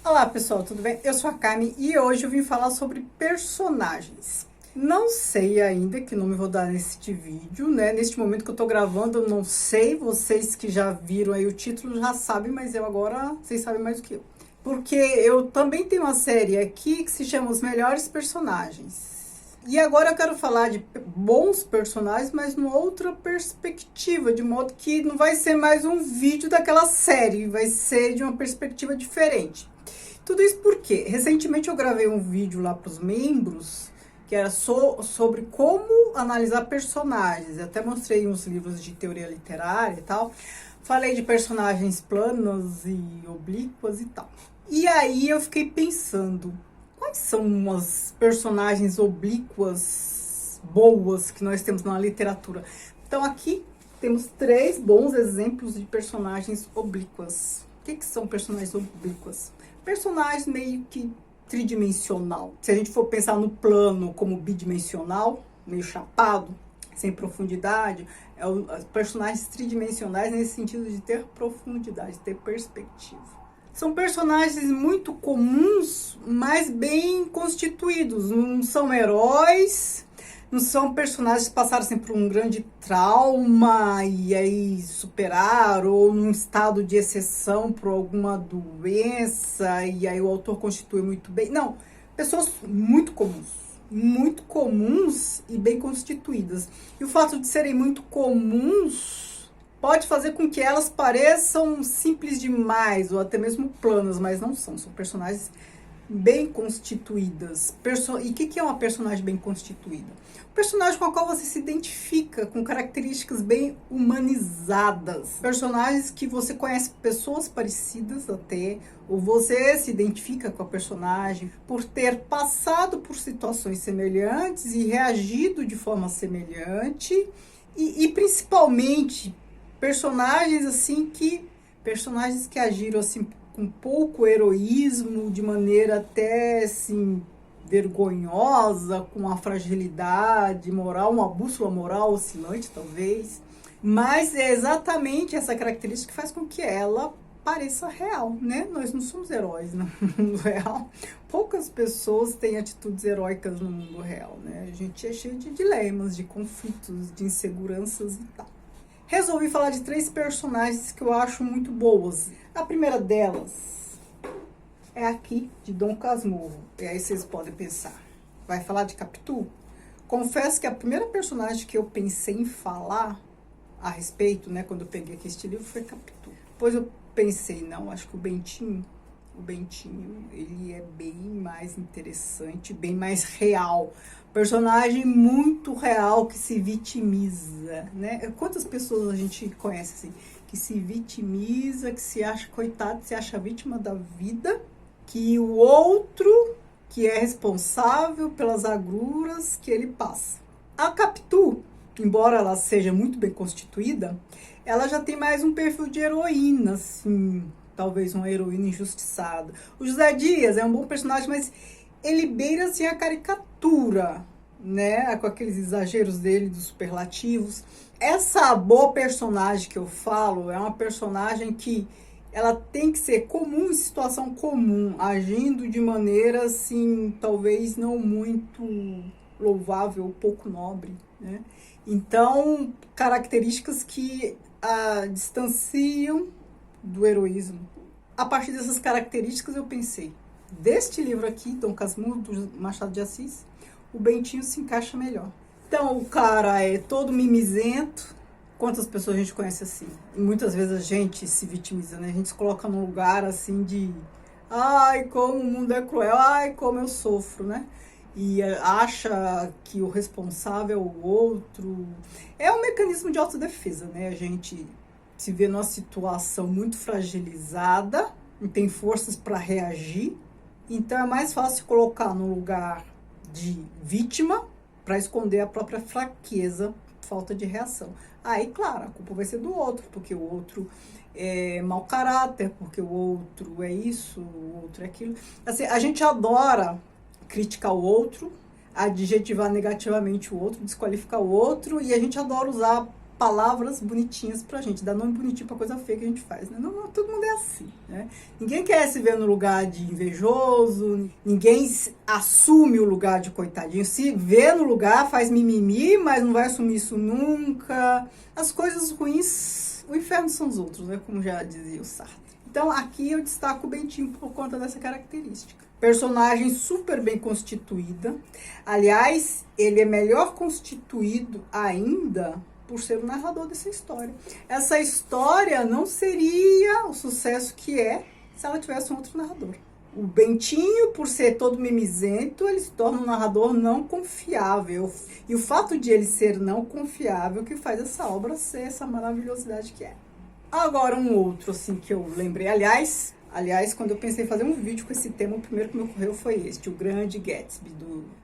Olá pessoal, tudo bem? Eu sou a Carmen e hoje eu vim falar sobre personagens. Não sei ainda que nome vou dar neste vídeo, né? Neste momento que eu tô gravando, eu não sei. Vocês que já viram aí o título já sabem, mas eu agora, vocês sabem mais do que eu. Porque eu também tenho uma série aqui que se chama Os Melhores Personagens. E agora eu quero falar de bons personagens, mas numa outra perspectiva, de modo que não vai ser mais um vídeo daquela série, vai ser de uma perspectiva diferente. Tudo isso porque, recentemente eu gravei um vídeo lá para os membros, que era sobre como analisar personagens. Eu até mostrei uns livros de teoria literária e tal. Falei de personagens planas e oblíquas e tal. E aí eu fiquei pensando, quais são umas personagens oblíquas boas que nós temos na literatura? Então aqui temos 3 bons exemplos de personagens oblíquas. O que são personagens oblíquas? Personagem meio que tridimensional. Se a gente for pensar no plano como bidimensional, meio chapado, sem profundidade, os personagens tridimensionais nesse sentido de ter profundidade, ter perspectiva. São personagens muito comuns, mas bem constituídos. Não são heróis, não são personagens que passaram assim, por um grande trauma e aí superaram, ou num estado de exceção por alguma doença, e aí o autor constitui muito bem. Não, pessoas muito comuns e bem constituídas. E o fato de serem muito comuns pode fazer com que elas pareçam simples demais, ou até mesmo planas, mas não são. São personagens bem constituídas. E o que é uma personagem bem constituída? Um personagem com a qual você se identifica, com características bem humanizadas. Personagens que você conhece pessoas parecidas até, ou você se identifica com a personagem por ter passado por situações semelhantes e reagido de forma semelhante. E principalmente personagens assim personagens que agiram assim com pouco heroísmo, de maneira até assim vergonhosa, com uma fragilidade moral, uma bússola moral oscilante talvez, mas é exatamente essa característica que faz com que ela pareça real, né? Nós não somos heróis no mundo real. Poucas pessoas têm atitudes heróicas no mundo real, né? A gente é cheio de dilemas, de conflitos, de inseguranças e tal. Resolvi falar de 3 personagens que eu acho muito boas. A primeira delas é aqui, de Dom Casmurro. E aí vocês podem pensar, vai falar de Capitu? Confesso que a primeira personagem que eu pensei em falar a respeito, né, quando eu peguei aqui este livro, foi Capitu. Depois eu pensei, não, acho que o Bentinho, ele é bem mais interessante, bem mais real. Personagem muito real que se vitimiza, né? Quantas pessoas a gente conhece assim, que se vitimiza, que se acha coitado, se acha vítima da vida, que o outro que é responsável pelas agruras que ele passa. A Capitu, embora ela seja muito bem constituída, ela já tem mais um perfil de heroína, assim, talvez uma heroína injustiçada. O José Dias é um bom personagem, mas ele beira assim a caricatura, né, com aqueles exageros dele, dos superlativos. Essa boa personagem que eu falo é uma personagem que ela tem que ser comum em situação comum, agindo de maneira assim, talvez não muito louvável, pouco nobre, né? Então, características que a distanciam do heroísmo. A partir dessas características eu pensei, deste livro aqui, Dom Casmurro, do Machado de Assis, o Bentinho se encaixa melhor. Então, o cara é todo mimizento. Quantas pessoas a gente conhece assim? E muitas vezes a gente se vitimiza, né? A gente se coloca num lugar assim de ai, como o mundo é cruel, ai, como eu sofro, né? E acha que o responsável é o outro. É um mecanismo de autodefesa, né? A gente se vê numa situação muito fragilizada, não tem forças para reagir, então é mais fácil se colocar no lugar de vítima para esconder a própria fraqueza, falta de reação. Aí, claro, a culpa vai ser do outro, porque o outro é mau caráter, porque o outro é isso, o outro é aquilo. Assim, a gente adora criticar o outro, adjetivar negativamente o outro, desqualificar o outro, e a gente adora usar palavras bonitinhas pra gente, dar nome bonitinho pra coisa feia que a gente faz, né? Não, todo mundo é assim, né? Ninguém quer se ver no lugar de invejoso, ninguém assume o lugar de coitadinho. Se vê no lugar, faz mimimi, mas não vai assumir isso nunca. As coisas ruins, o inferno são os outros, né? Como já dizia o Sartre. Então, aqui eu destaco o Bentinho por conta dessa característica. Personagem super bem constituída. Aliás, ele é melhor constituído ainda por ser o narrador dessa história. Essa história não seria o sucesso que é se ela tivesse um outro narrador. O Bentinho, por ser todo mimizento, ele se torna um narrador não confiável. E o fato de ele ser não confiável que faz essa obra ser essa maravilhosidade que é. Agora um outro, assim, que eu lembrei. Aliás, quando eu pensei em fazer um vídeo com esse tema, o primeiro que me ocorreu foi este, O Grande Gatsby,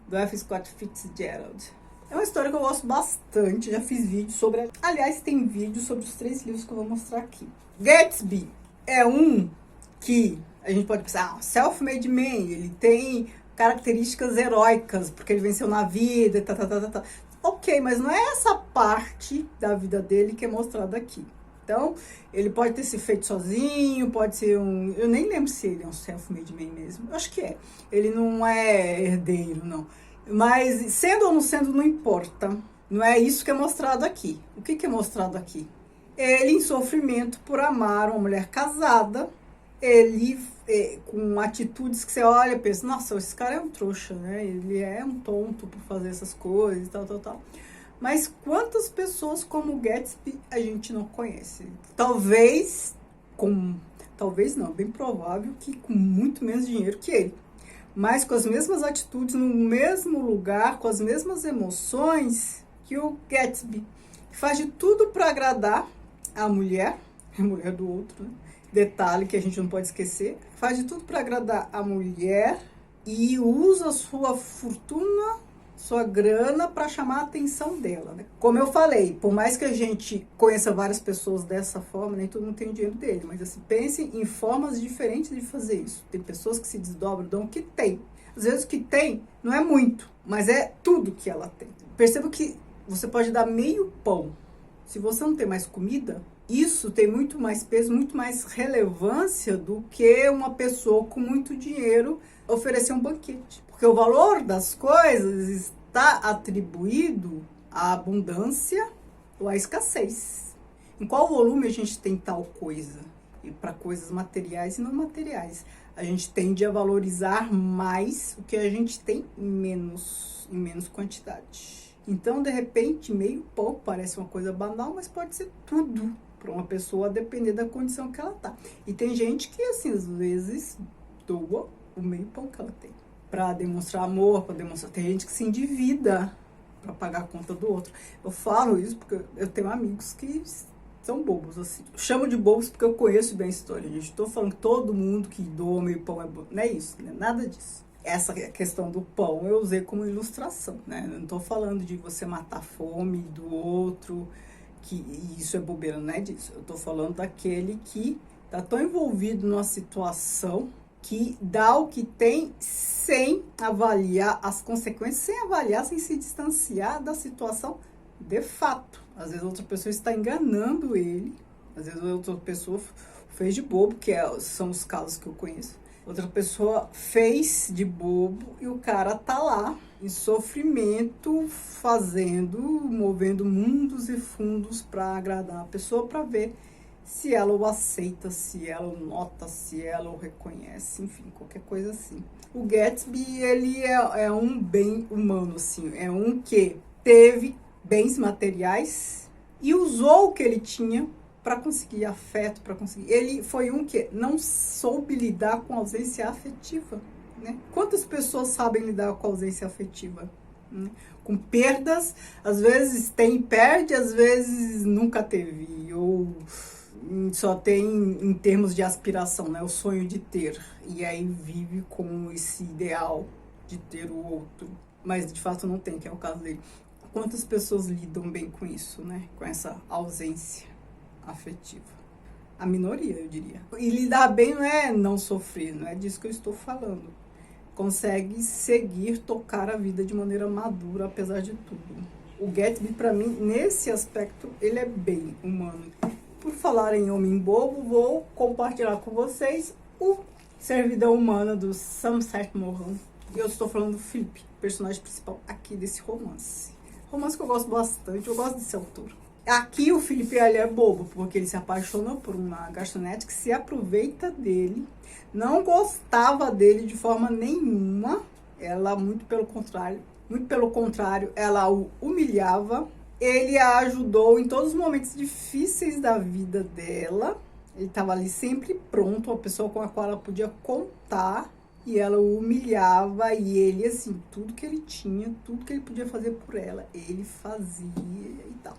do F. Scott Fitzgerald. É uma história que eu gosto bastante, já fiz vídeo sobre... Aliás, tem vídeo sobre os 3 livros que eu vou mostrar aqui. Gatsby é um que a gente pode pensar, self-made man, ele tem características heróicas, porque ele venceu na vida, tá. Ok, mas não é essa parte da vida dele que é mostrada aqui. Então, ele pode ter se feito sozinho, pode ser um... Eu nem lembro se ele é um self-made man mesmo. Eu acho que é. Ele não é herdeiro, não. Mas, sendo ou não sendo, não importa. Não é isso que é mostrado aqui. O que é mostrado aqui? Ele em sofrimento por amar uma mulher casada. Ele com atitudes que você olha e pensa, nossa, esse cara é um trouxa, né? Ele é um tonto por fazer essas coisas, tal. Mas quantas pessoas como o Gatsby a gente não conhece? Talvez não, bem provável que com muito menos dinheiro que ele. Mas com as mesmas atitudes, no mesmo lugar, com as mesmas emoções que o Gatsby. Faz de tudo para agradar a mulher do outro, né? Detalhe que a gente não pode esquecer. Faz de tudo para agradar a mulher e usa sua fortuna, sua grana para chamar a atenção dela, né? Como eu falei, por mais que a gente conheça várias pessoas dessa forma, nem todo mundo tem o dinheiro dele, mas assim, pense em formas diferentes de fazer isso. Tem pessoas que se desdobram, dão o que tem. Às vezes o que tem não é muito, mas é tudo que ela tem. Perceba que você pode dar meio pão. Se você não tem mais comida, isso tem muito mais peso, muito mais relevância do que uma pessoa com muito dinheiro oferecer um banquete. Porque o valor das coisas está atribuído à abundância ou à escassez. Em qual volume a gente tem tal coisa? E para coisas materiais e não materiais. A gente tende a valorizar mais o que a gente tem em menos quantidade. Então, de repente, meio pão parece uma coisa banal, mas pode ser tudo para uma pessoa, a depender da condição que ela tá. E tem gente que, assim, às vezes doa o meio pão que ela tem para demonstrar amor, para demonstrar... Tem gente que se endivida para pagar a conta do outro. Eu falo isso porque eu tenho amigos que são bobos, assim. Eu chamo de bobos porque eu conheço bem a história, gente. Estou falando que todo mundo que doa meio pão é bobo. Não é isso, né? Nada disso. Essa questão do pão eu usei como ilustração, né? Eu não estou falando de você matar a fome do outro, que isso é bobeira, não é disso. Eu estou falando daquele que está tão envolvido numa situação que dá o que tem sem avaliar as consequências, sem se distanciar da situação de fato. Às vezes outra pessoa está enganando ele, às vezes outra pessoa fez de bobo, que são os casos que eu conheço. Outra pessoa fez de bobo e o cara tá lá em sofrimento, movendo mundos e fundos para agradar a pessoa, para ver se ela o aceita, se ela o nota, se ela o reconhece, enfim, qualquer coisa assim. O Gatsby, ele é um bem humano, assim, é um que teve bens materiais e usou o que ele tinha para conseguir afeto, para conseguir... Ele foi um que não soube lidar com a ausência afetiva, né? Quantas pessoas sabem lidar com a ausência afetiva? Né? Com perdas, às vezes tem e perde, às vezes nunca teve, ou só tem em termos de aspiração, né? O sonho de ter, e aí vive com esse ideal de ter o outro, mas de fato não tem, que é o caso dele. Quantas pessoas lidam bem com isso, né? Com essa ausência afetiva? A minoria, eu diria. E lidar bem não é não sofrer, não é disso que eu estou falando. Consegue seguir, tocar a vida de maneira madura, apesar de tudo. O Gatsby, pra mim, nesse aspecto, ele é bem humano. Por falar em homem bobo, vou compartilhar com vocês o servidão humana do Somerset Maugham. Eu estou falando do Philip, personagem principal aqui desse romance. Romance que eu gosto bastante, eu gosto desse autor. Aqui o Philip, ele é bobo, porque ele se apaixona por uma garçonete que se aproveita dele. Não gostava dele de forma nenhuma. Ela, muito pelo contrário, ela o humilhava. Ele a ajudou em todos os momentos difíceis da vida dela. Ele estava ali sempre pronto, uma pessoa com a qual ela podia contar. E ela o humilhava, e ele, assim, tudo que ele tinha, tudo que ele podia fazer por ela, ele fazia e tal.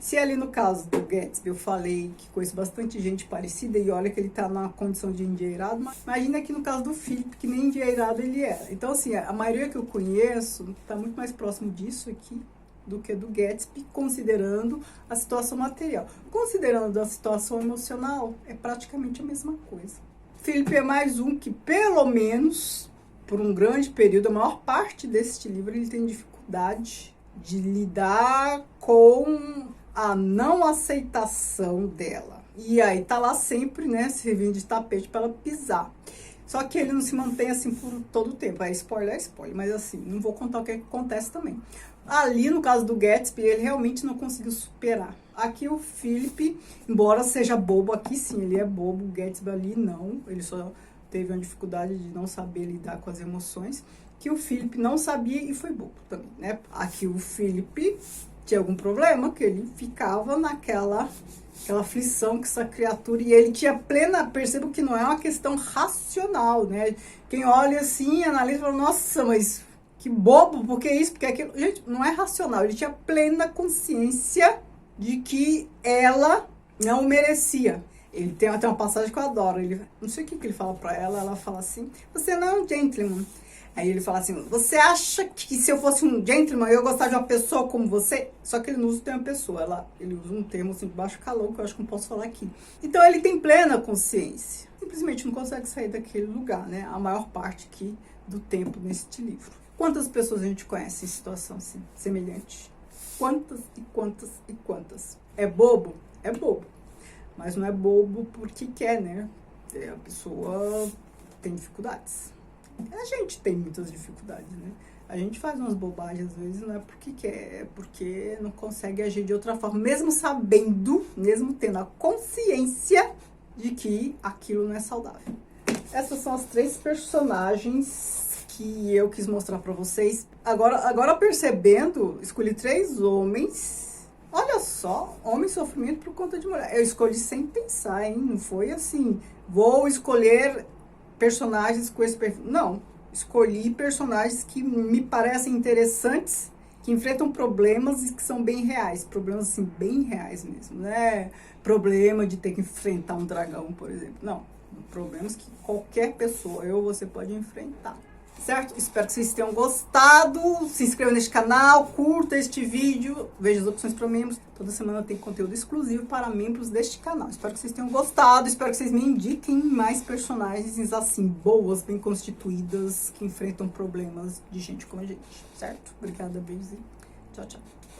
Se ali no caso do Gatsby eu falei que conheço bastante gente parecida, e olha que ele tá na condição de endinheirado, mas imagina aqui no caso do Philip, que nem endinheirado ele era. Então, assim, a maioria que eu conheço tá muito mais próximo disso aqui do que do Gatsby, considerando a situação material. Considerando a situação emocional, é praticamente a mesma coisa. Philip é mais um que, pelo menos, por um grande período, a maior parte deste livro, ele tem dificuldade de lidar com a não aceitação dela. E aí tá lá sempre, né, servindo de tapete para ela pisar. Só que ele não se mantém assim por todo o tempo. É spoiler, mas assim, não vou contar o que acontece também. Ali, no caso do Gatsby, ele realmente não conseguiu superar. Aqui o Philip, embora seja bobo, aqui sim, ele é bobo, o Gatsby ali não. Ele só teve uma dificuldade de não saber lidar com as emoções, que o Philip não sabia e foi bobo também, né? Aqui o Philip tinha algum problema, que ele ficava naquela aflição com essa criatura, e ele tinha percebo que não é uma questão racional, né? Quem olha assim, analisa e fala, nossa, mas que bobo, porque isso, porque aquilo. Gente, não é racional, ele tinha plena consciência de que ela não merecia. Ele tem até uma passagem que eu adoro, ele, não sei o que ele fala pra ela fala assim, você não é um gentleman. Aí ele fala assim, você acha que se eu fosse um gentleman, eu ia gostar de uma pessoa como você? Só que ele não usa o termo pessoa, ele usa um termo assim de baixo calão, que eu acho que não posso falar aqui. Então ele tem plena consciência, simplesmente não consegue sair daquele lugar, né? A maior parte aqui do tempo neste livro. Quantas pessoas a gente conhece em situação assim, semelhante? Quantas e quantas e quantas? É bobo? É bobo. Mas não é bobo porque quer, né? A pessoa tem dificuldades. A gente tem muitas dificuldades, né? A gente faz umas bobagens às vezes, não é porque quer, é porque não consegue agir de outra forma, mesmo sabendo, mesmo tendo a consciência de que aquilo não é saudável. Essas são as 3 personagens que eu quis mostrar pra vocês. Agora percebendo, escolhi 3 homens. Olha só, homem sofrimento por conta de mulher. Eu escolhi sem pensar, hein? Não foi assim, vou escolher personagens com esse perfil. Não, escolhi personagens que me parecem interessantes, que enfrentam problemas e que são bem reais. Problemas, assim, bem reais mesmo, né? Problema de ter que enfrentar um dragão, por exemplo. Não, problemas que qualquer pessoa, eu ou você, pode enfrentar. Certo? Espero que vocês tenham gostado. Se inscreva neste canal, curta este vídeo, veja as opções para membros. Toda semana tem conteúdo exclusivo para membros deste canal. Espero que vocês tenham gostado. Espero que vocês me indiquem mais personagens assim, boas, bem constituídas, que enfrentam problemas de gente como a gente. Certo? Obrigada, beijos e tchau, tchau.